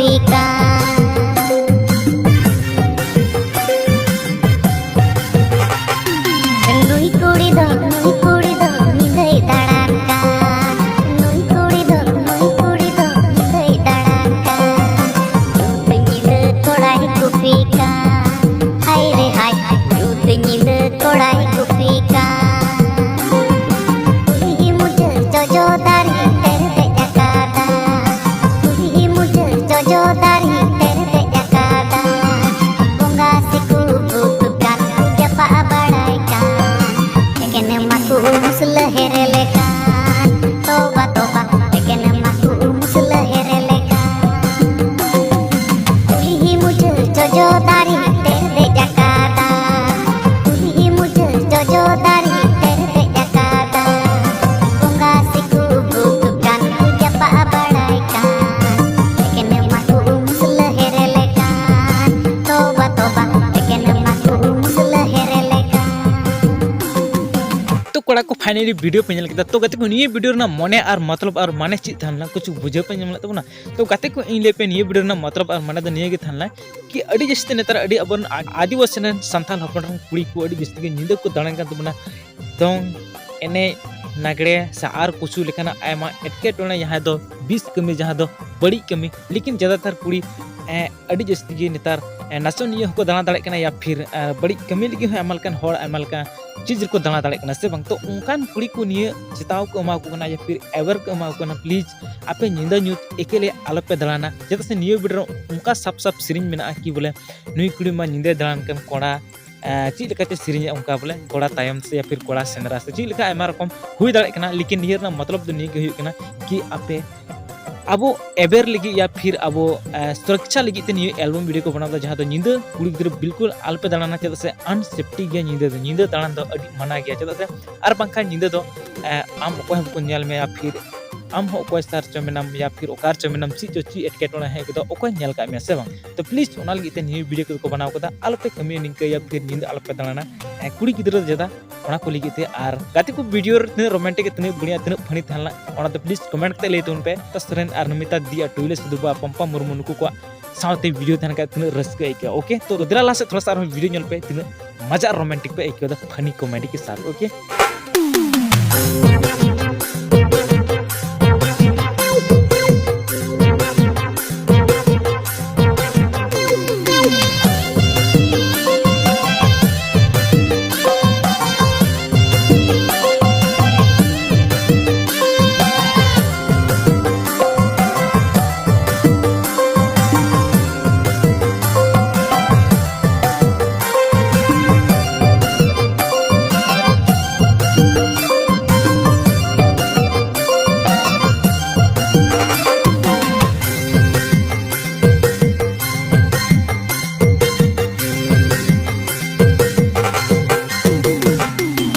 kupika nui kuri do nidai daraka nui kuri do nidai daraka nyude kodai kupika hai re hai nyude kodai kupika jojo dari tere jakada tuli mujhe jojo dari tere jakada bonga siku butukan japa badaikan ekene maku muslehere lekan toba toba ekene maku muslehere lekan tuli mujhe jojo dari tere jakada tuli mujhe jojo dari tere jakada कोड़ा को finally video पे नल तो गते को निये video ना मने और मतलब और माने चीज थानला कुछ बुझे पे नमला तबना तो गते को इन ले पे निये वीडियो ना मतलब और माने द निये गे थानला कि अडी जस्ते नेतर अडी अबन आदिवासी ने संथाल हपन कुड़ी को अडी जस्ते के निंदा को दाणन का तबना तो एने नागड़े से आर कुछ लेखना आयमा एटके टोना यहाँ दो 20 कमी जहाँ दो बड़ी कमी लेकिन ज़्यादातर कुड़ी अड़ी जस्ती गे नेतार नाचो निये को दाना दाड़े कना या फिर बड़ी कमी लगी हो अमलकन होड़ अमलका चीज को दाना दाड़े कना से बंग तो उनकान कुड़ी को निये चेताव को एमा को कना या फिर एवर को एमा को ना प्लीज आपे निंदा न्यूज एकेले आलो पे दलाना जब से निये वीडियो उनका सब सिरिंज मेना की बोले नुई कुड़ी मा निंदे दलान कन कोड़ा चीज लेकाते सिरिंज उनका बोले कोड़ा तायम से या फिर कोड़ा सेंद्रा से चीज लेका एमा रकम हुई दाड़े कना लेकिन नियर ना मतलब तो नहीं के हुई कना कि आपे अब एबेर लगी या फिर अब सुरक्षा लगी ते निये एल्बम वीडियो को बनाता जहाँ तो निंदा कुड़ी गिद्रा बिल्कुल आलपे दाड़ाना चेदा से अनसेफ्टी गया निंदा दाड़ान दो अडी मना गया चेदा से आर बांखा निंदा दो आम ओको को नेल में या फिर आम हो कोई सार चमेनम या फिर ओकार चमेनम ची एटकेटोना है तो ओको नेल का में से बांग तो प्लीज ओना लगी ते निये वीडियो को बनाव कदा आलपे कमी निंका या फिर निंदा आलपे दाड़ाना कुड़ी गिद्रा ज्यादा ओना को लगी ते आर गाते को वीडियो तने रोमांटिक तने बढ़िया तने फनी थाला ओना तो प्लीज कमेंट ते ले तुन पे तो सोरेन आर नमिता दिया टुइला सदु बा पंपा मुर्मू नुकु को साउते वीडियो थान का तने रस्क आइके ओके तो रुद्रा ला से थोड़ा सा वीडियो नल पे तने मजा रोमांटिक पे आइके फनी कॉमेडी के साथ ओके